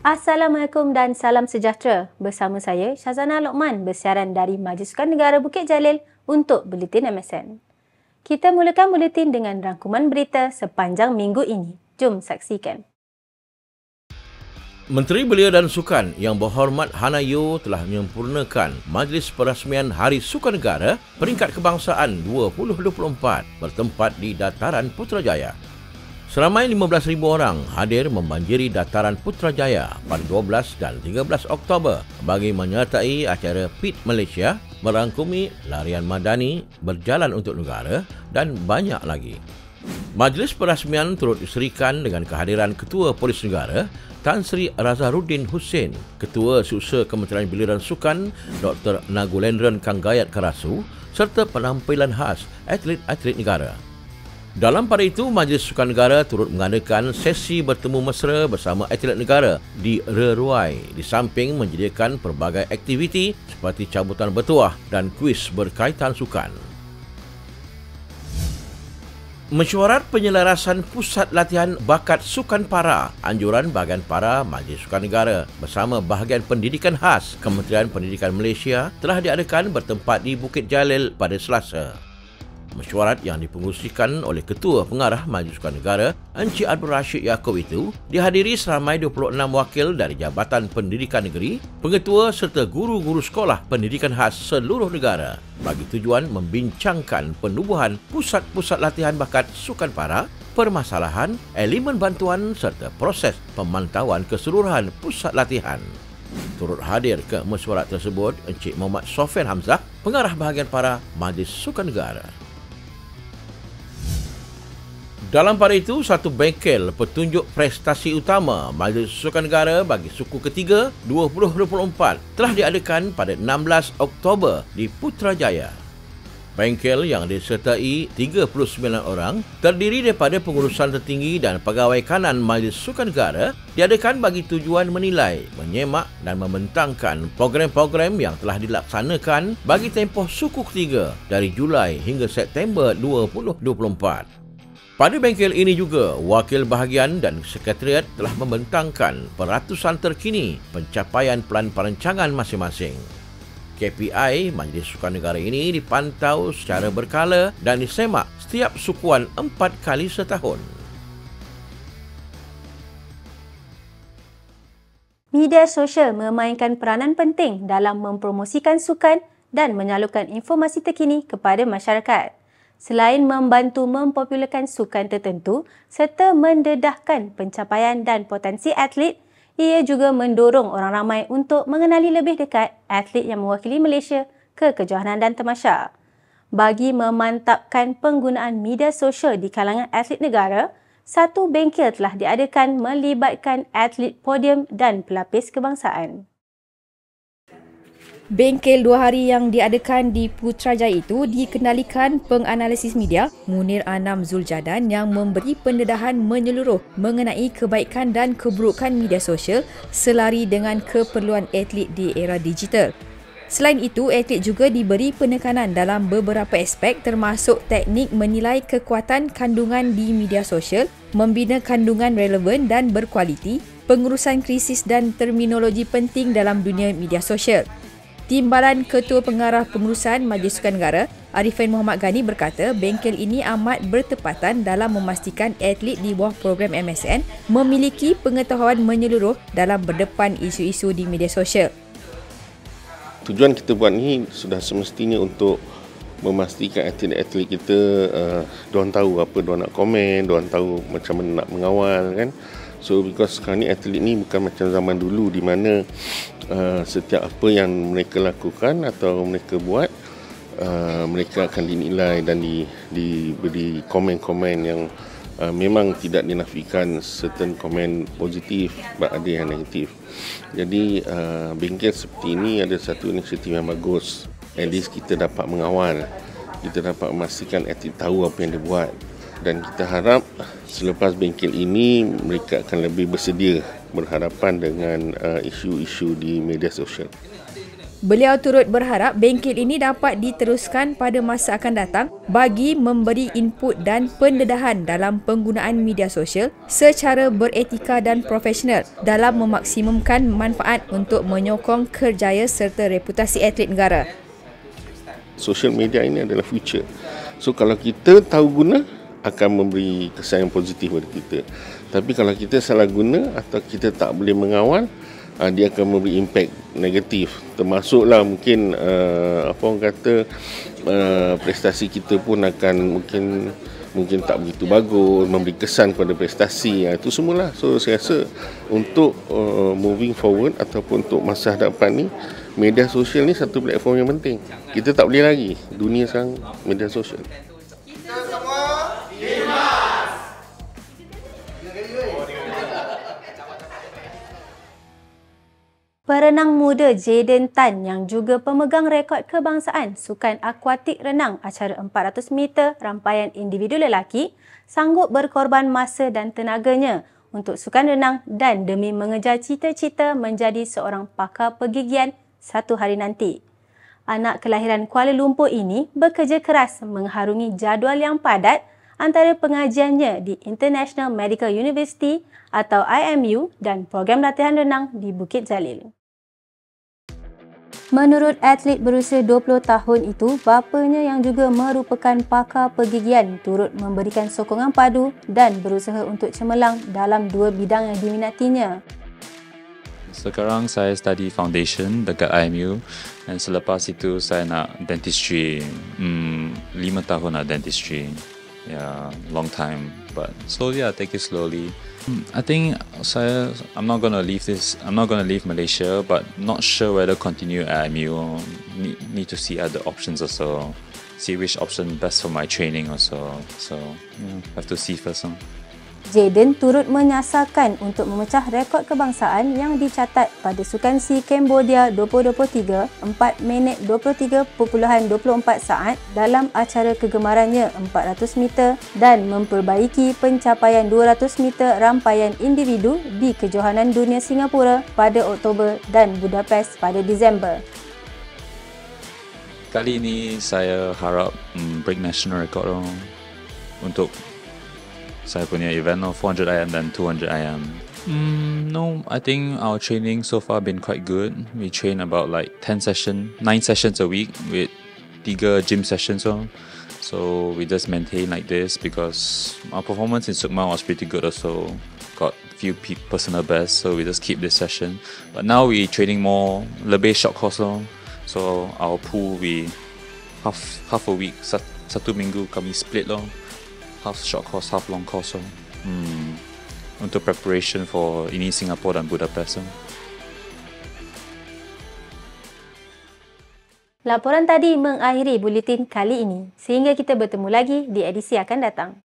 Assalamualaikum dan salam sejahtera. Bersama saya, Syazana Lokman bersiaran dari Majlis Sukan Negara Bukit Jalil untuk Buletin MSN. Kita mulakan buletin dengan rangkuman berita sepanjang minggu ini. Jom saksikan. Menteri Belia dan Sukan Yang Berhormat Hana Yeoh telah menyempurnakan Majlis Perasmian Hari Sukan Negara Peringkat Kebangsaan 2024 bertempat di Dataran Putrajaya. Seramai 15,000 orang hadir membanjiri Dataran Putrajaya pada 12 dan 13 Oktober bagi menyertai acara PIT Malaysia merangkumi larian madani, berjalan untuk negara dan banyak lagi. Majlis perasmian turut diserikan dengan kehadiran Ketua Polis Negara Tan Sri Razharuddin Hussein, Ketua Seusaha Kementerian Belia dan Sukan Dr. Nagulendran Kanggayat Karasu serta penampilan khas atlet-atlet negara. Dalam pada itu, Majlis Sukan Negara turut mengadakan sesi bertemu mesra bersama atlet negara di Reruai di samping menyediakan pelbagai aktiviti seperti cabutan bertuah dan kuis berkaitan sukan. Mesyuarat penyelarasan Pusat Latihan Bakat Sukan Para Anjuran Bahagian Para Majlis Sukan Negara bersama Bahagian Pendidikan Khas Kementerian Pendidikan Malaysia telah diadakan bertempat di Bukit Jalil pada Selasa. Mesyuarat yang dipengerusikan oleh Ketua Pengarah Majlis Sukan Negara Encik Abdul Rashid Yaakob itu dihadiri seramai 26 wakil dari Jabatan Pendidikan Negeri, pengetua serta guru-guru sekolah pendidikan khas seluruh negara bagi tujuan membincangkan penubuhan pusat-pusat latihan bakat sukan para, permasalahan, elemen bantuan serta proses pemantauan keseluruhan pusat latihan. Turut hadir ke mesyuarat tersebut Encik Muhammad Sofian Hamzah, Pengarah Bahagian Para Majlis Sukan Negara. Dalam pada itu, satu bengkel petunjuk prestasi utama Majlis Sukan Negara bagi suku ketiga 2024 telah diadakan pada 16 Oktober di Putrajaya. Bengkel yang disertai 39 orang terdiri daripada pengurusan tertinggi dan pegawai kanan Majlis Sukan Negara diadakan bagi tujuan menilai, menyemak dan membentangkan program-program yang telah dilaksanakan bagi tempoh suku ketiga dari Julai hingga September 2024. Pada bengkel ini juga, wakil bahagian dan sekretariat telah membentangkan peratusan terkini pencapaian pelan perancangan masing-masing. KPI Majlis Sukan Negara ini dipantau secara berkala dan disemak setiap sukuan 4 kali setahun. Media sosial memainkan peranan penting dalam mempromosikan sukan dan menyalurkan informasi terkini kepada masyarakat. Selain membantu mempopularkan sukan tertentu serta mendedahkan pencapaian dan potensi atlet, ia juga mendorong orang ramai untuk mengenali lebih dekat atlet yang mewakili Malaysia ke kejohanan dan tamasya. Bagi memantapkan penggunaan media sosial di kalangan atlet negara, satu bengkel telah diadakan melibatkan atlet podium dan pelapis kebangsaan. Bengkel 2 hari yang diadakan di Putrajaya itu dikenalikan penganalisis media Munir Anam Zuljadan yang memberi pendedahan menyeluruh mengenai kebaikan dan keburukan media sosial selari dengan keperluan atlet di era digital. Selain itu, atlet juga diberi penekanan dalam beberapa aspek termasuk teknik menilai kekuatan kandungan di media sosial, membina kandungan relevan dan berkualiti, pengurusan krisis dan terminologi penting dalam dunia media sosial. Timbalan Ketua Pengarah Pengurusan Majlis Sukan Negara, Arifin Muhammad Ghani berkata bengkel ini amat bertepatan dalam memastikan atlet di bawah program MSN memiliki pengetahuan menyeluruh dalam berdepan isu-isu di media sosial. Tujuan kita buat ni sudah semestinya untuk memastikan atlet-atlet kita diorang tahu apa diorang nak komen, diorang tahu macam mana nak mengawal kan. So because sekarang ni atlet ni bukan macam zaman dulu di mana setiap apa yang mereka lakukan atau mereka buat mereka akan dinilai dan diberi komen-komen yang memang tidak dinafikan, certain komen positif, ada yang negatif. Jadi bengkel seperti ini ada satu inisiatif yang bagus. At least kita dapat mengawal, kita dapat memastikan atlet tahu apa yang dia buat. Dan kita harap selepas bengkel ini mereka akan lebih bersedia berhadapan dengan isu-isu di media sosial. Beliau turut berharap bengkel ini dapat diteruskan pada masa akan datang bagi memberi input dan pendedahan dalam penggunaan media sosial secara beretika dan profesional dalam memaksimumkan manfaat untuk menyokong kerjaya serta reputasi atlet negara. Social media ini adalah future. So kalau kita tahu guna, akan memberi kesan yang positif pada kita. Tapi kalau kita salah guna atau kita tak boleh mengawal, dia akan memberi impak negatif. Termasuklah mungkin apa orang kata prestasi kita pun akan mungkin tak begitu bagus, memberi kesan kepada prestasi. Itu semualah. So saya rasa untuk moving forward ataupun untuk masa hadapan ni, media sosial ni satu platform yang penting. Kita tak boleh lagi. Dunia sekarang media sosial. Kita semua Perenang muda Jayden Tan yang juga pemegang rekod kebangsaan Sukan Akuatik Renang acara 400 meter rampaian individu lelaki sanggup berkorban masa dan tenaganya untuk sukan renang dan demi mengejar cita-cita menjadi seorang pakar pergigian satu hari nanti. Anak kelahiran Kuala Lumpur ini bekerja keras mengharungi jadual yang padat antara pengajiannya di International Medical University atau IMU dan program latihan renang di Bukit Jalil. Menurut atlet berusia 20 tahun itu, bapanya yang juga merupakan pakar pergigian turut memberikan sokongan padu dan berusaha untuk cemerlang dalam dua bidang yang diminatinya. Sekarang saya study foundation dekat IMU dan selepas itu saya nak dentistry. 5 tahun nak dentistry. Yeah, long time, but slowly I take it slowly. I think I'm not gonna leave Malaysia, but not sure whether continue at IMU. Need to see other options also. See which option best for my training also. So have to see first. Jayden turut menyasarkan untuk memecah rekod kebangsaan yang dicatat pada Sukan SEA Cambodia 2023 4 minit 23.24 saat dalam acara kegemarannya 400 meter dan memperbaiki pencapaian 200 meter rampaian individu di Kejohanan Dunia Singapura pada Oktober dan Budapest pada Disember. Kali ini saya harap break national record untuk saya punya event 400 IM dan 200 IM. No, I think our training so far been quite good. We train about like 9 sessions a week with 3 gym sessions. So we just maintain like this because our performance in Sukma was pretty good also. Got few personal best, so we just keep this session. But now we training more lebih short course. So our pool we half a week, satu minggu kami split half short course, half long course. Untuk preparation for ini Singapore dan Budapest. Laporan tadi mengakhiri buletin kali ini. Sehingga kita bertemu lagi di edisi akan datang.